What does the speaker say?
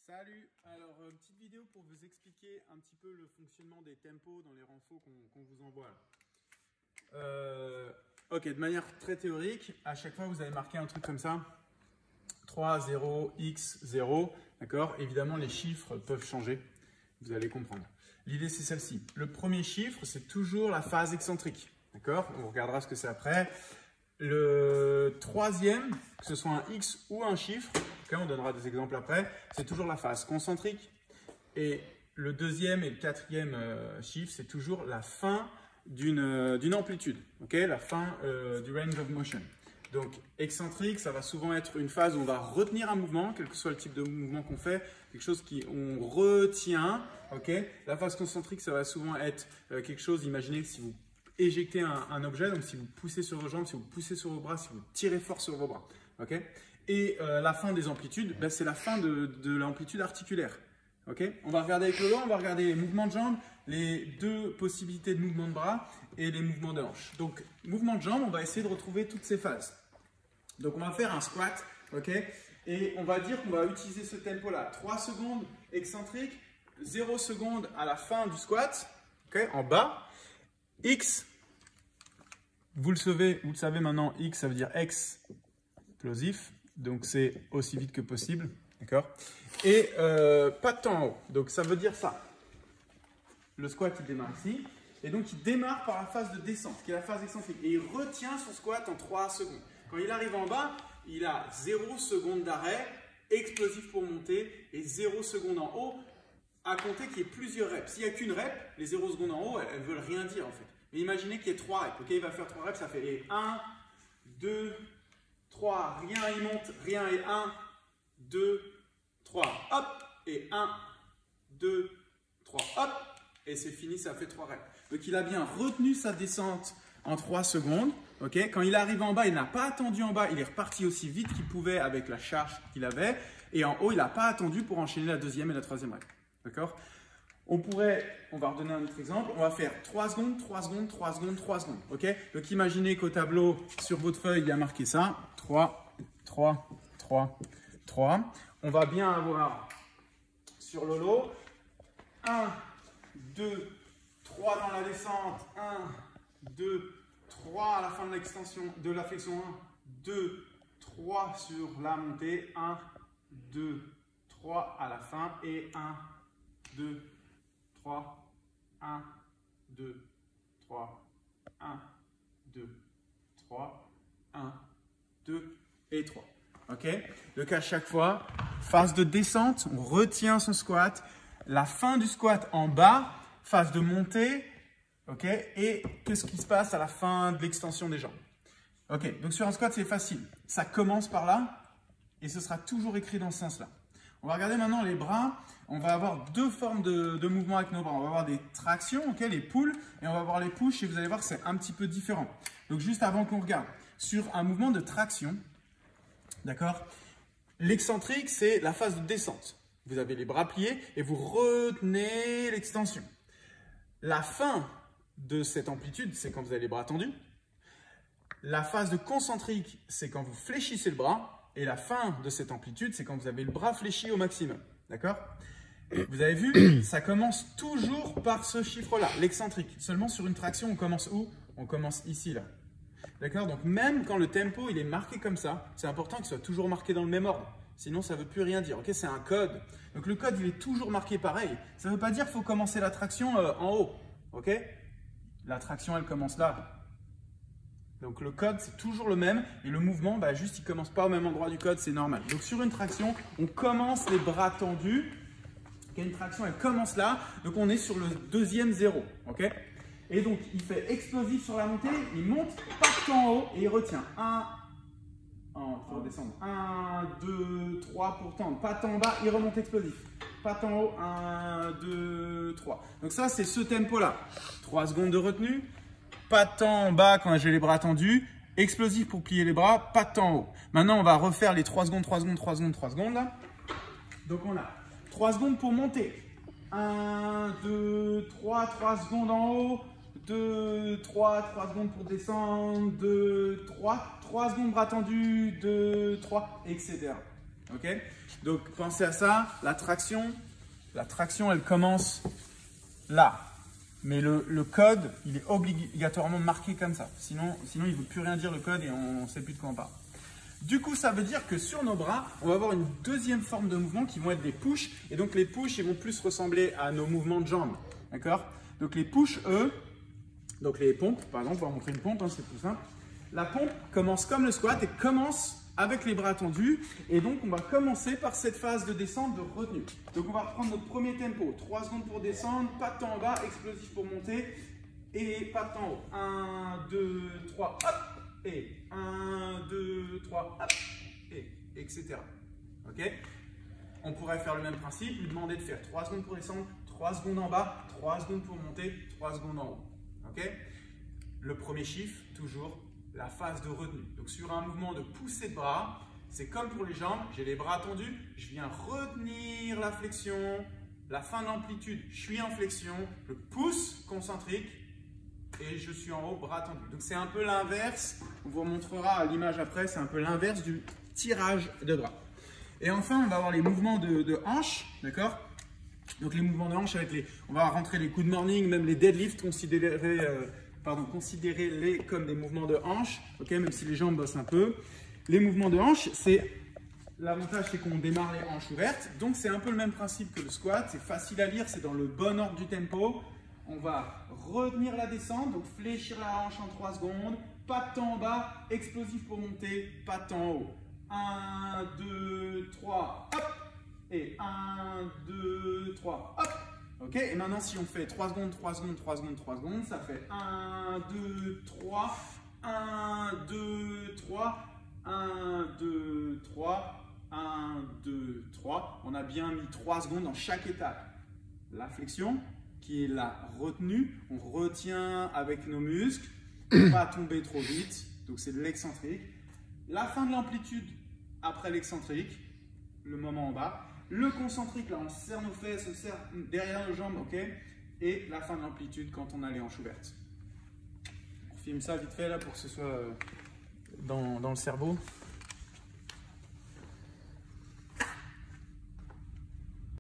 Salut! Alors, petite vidéo pour vous expliquer un petit peu le fonctionnement des tempos dans les renfos qu'on vous envoie là. Ok, de manière très théorique, à chaque fois vous allez marquer un truc comme ça. 3, 0, x, 0. D'accord? Évidemment, les chiffres peuvent changer. Vous allez comprendre. L'idée, c'est celle-ci. Le premier chiffre, c'est toujours la phase excentrique. D'accord? On regardera ce que c'est après. Le troisième, que ce soit un x ou un chiffre, okay, on donnera des exemples après, c'est toujours la phase concentrique. Et le deuxième et le quatrième chiffre, c'est toujours la fin d'une amplitude, okay, la fin du range of motion. Donc, excentrique, ça va souvent être une phase où on va retenir un mouvement, quel que soit le type de mouvement qu'on fait, quelque chose qu'on retient. Okay. La phase concentrique, ça va souvent être quelque chose, imaginez que si vous éjecter un objet, donc si vous poussez sur vos jambes, si vous poussez sur vos bras, si vous tirez fort sur vos bras. Okay. Et la fin des amplitudes, ben, c'est la fin de l'amplitude articulaire. Okay. On va regarder avec le long, on va regarder les mouvements de jambes, les deux possibilités de mouvement de bras et les mouvements de hanches. Donc, mouvement de jambes, on va essayer de retrouver toutes ces phases. Donc, on va faire un squat, okay, et on va dire qu'on va utiliser ce tempo-là. 3 secondes excentrique, 0 secondes à la fin du squat, okay, en bas. X, vous le savez maintenant, X, ça veut dire explosif, donc c'est aussi vite que possible, d'accord? Et pas de temps en haut, donc ça veut dire ça. Le squat, il démarre ici, et donc il démarre par la phase de descente, qui est la phase excentrique, et il retient son squat en 3 secondes. Quand il arrive en bas, il a 0 secondes d'arrêt, explosif pour monter, et 0 secondes en haut, à compter qu'il y ait plusieurs reps. S'il n'y a qu'une rep, les 0 secondes en haut, elles ne veulent rien dire en fait. Mais imaginez qu'il y ait 3 reps. Okay, il va faire 3 reps, ça fait les 1, 2, 3, rien, il monte, rien, et 1, 2, 3, hop, et 1, 2, 3, hop, et c'est fini, ça fait 3 reps. Donc il a bien retenu sa descente en 3 secondes. Okay, quand il arrive en bas, il n'a pas attendu en bas, il est reparti aussi vite qu'il pouvait avec la charge qu'il avait. Et en haut, il n'a pas attendu pour enchaîner la deuxième et la troisième rep. D'accord? On va redonner un autre exemple. On va faire 3 secondes, 3 secondes, 3 secondes, 3 secondes. Okay, donc imaginez qu'au tableau, sur votre feuille, il y a marqué ça. 3, 3, 3, 3. On va bien avoir sur le lot 1, 2, 3 dans la descente. 1, 2, 3 à la fin de l'extension de la flexion 1. 2, 3 sur la montée. 1, 2, 3 à la fin. Et 1, 2, 3, 1, 2, 3, 1, 2, 3, 1, 2 et 3. Ok? Donc à chaque fois, phase de descente, on retient son squat. La fin du squat en bas, phase de montée. Ok? Et qu'est-ce qui se passe à la fin de l'extension des jambes? Ok, donc sur un squat, c'est facile. Ça commence par là et ce sera toujours écrit dans ce sens-là. On va regarder maintenant les bras. On va avoir deux formes de mouvements avec nos bras. On va avoir des tractions, okay, les pulls, et on va avoir les push, et vous allez voir que c'est un petit peu différent. Donc juste avant qu'on regarde, sur un mouvement de traction, d'accord, l'excentrique, c'est la phase de descente. Vous avez les bras pliés et vous retenez l'extension. La fin de cette amplitude, c'est quand vous avez les bras tendus. La phase de concentrique, c'est quand vous fléchissez le bras. Et la fin de cette amplitude, c'est quand vous avez le bras fléchi au maximum. D'accord? Vous avez vu, ça commence toujours par ce chiffre-là, l'excentrique. Seulement sur une traction, on commence où? On commence ici, là. D'accord? Donc même quand le tempo il est marqué comme ça, c'est important qu'il soit toujours marqué dans le même ordre. Sinon, ça ne veut plus rien dire. Okay? C'est un code. Donc le code, il est toujours marqué pareil. Ça ne veut pas dire qu'il faut commencer la traction en haut. Okay? La traction, elle commence là. Donc le code, c'est toujours le même. Et le mouvement, bah, juste, il ne commence pas au même endroit du code, c'est normal. Donc sur une traction, on commence les bras tendus. Okay, une traction, elle commence là. Donc on est sur le deuxième zéro. Okay, et donc il fait explosif sur la montée. Il monte, patte en haut et il retient. 1, pour redescendre. 1, 2, 3 pour tendre. Patte en bas, il remonte explosif. Patte en haut, 1, 2, 3. Donc ça, c'est ce tempo-là. 3 secondes de retenue. Pas de temps en bas quand j'ai les bras tendus. Explosif pour plier les bras, pas de temps en haut. Maintenant, on va refaire les 3 secondes, 3 secondes, 3 secondes, 3 secondes. Là. Donc, on a 3 secondes pour monter. 1, 2, 3, 3 secondes en haut. 2, 3, 3 secondes pour descendre. 2, 3, 3 secondes bras tendus. 2, 3, etc. Ok? Donc, pensez à ça. La traction, elle commence là. Mais le code, il est obligatoirement marqué comme ça. Sinon il ne veut plus rien dire le code et on ne sait plus de quoi on parle. Du coup, ça veut dire que sur nos bras, on va avoir une deuxième forme de mouvement qui vont être des push. Et donc, les push, ils vont plus ressembler à nos mouvements de jambes. D'accord? Donc, les push, eux, donc les pompes, par exemple, on va montrer une pompe, hein, c'est plus simple. La pompe commence comme le squat et commence avec les bras tendus. Et donc, on va commencer par cette phase de descente de retenue. Donc, on va reprendre notre premier tempo. 3 secondes pour descendre, pas de temps en bas, explosif pour monter et pas de temps en haut. 1, 2, 3, hop! Et 1, 2, 3, hop, et etc. Ok? On pourrait faire le même principe, lui demander de faire 3 secondes pour descendre, 3 secondes en bas, 3 secondes pour monter, 3 secondes en haut. Ok? Le premier chiffre, toujours la phase de retenue. Donc sur un mouvement de poussée de bras, c'est comme pour les jambes, j'ai les bras tendus, je viens retenir la flexion, la fin de l'amplitude, je suis en flexion, je pousse concentrique, et je suis en haut, bras tendus. Donc c'est un peu l'inverse, on vous montrera à l'image après, c'est un peu l'inverse du tirage de bras. Et enfin, on va avoir les mouvements de hanches, d'accord? Donc les mouvements de hanches avec on va rentrer les good morning, même les deadlifts, considérez-les comme des mouvements de hanches, ok? Même si les jambes bossent un peu. Les mouvements de hanches, l'avantage c'est qu'on démarre les hanches ouvertes, donc c'est un peu le même principe que le squat, c'est facile à lire, c'est dans le bon ordre du tempo. On va retenir la descente, donc fléchir la hanche en 3 secondes, pas de temps en bas, explosif pour monter, pas de temps en haut. 1, 2, 3, hop, et 1, 2, 3, hop. Ok, et maintenant si on fait 3 secondes, 3 secondes, 3 secondes, 3 secondes, ça fait 1, 2, 3, 1, 2, 3, 1, 2, 3, 1, 2, 3. On a bien mis 3 secondes dans chaque étape. La flexion, qui est la retenue, on retient avec nos muscles, pas tomber trop vite, donc c'est de l'excentrique. La fin de l'amplitude après l'excentrique, le moment en bas. Le concentrique, là on serre nos fesses, on serre derrière nos jambes, ok. Et la fin de l'amplitude quand on a les hanches ouvertes. On filme ça vite fait là pour que ce soit dans le cerveau.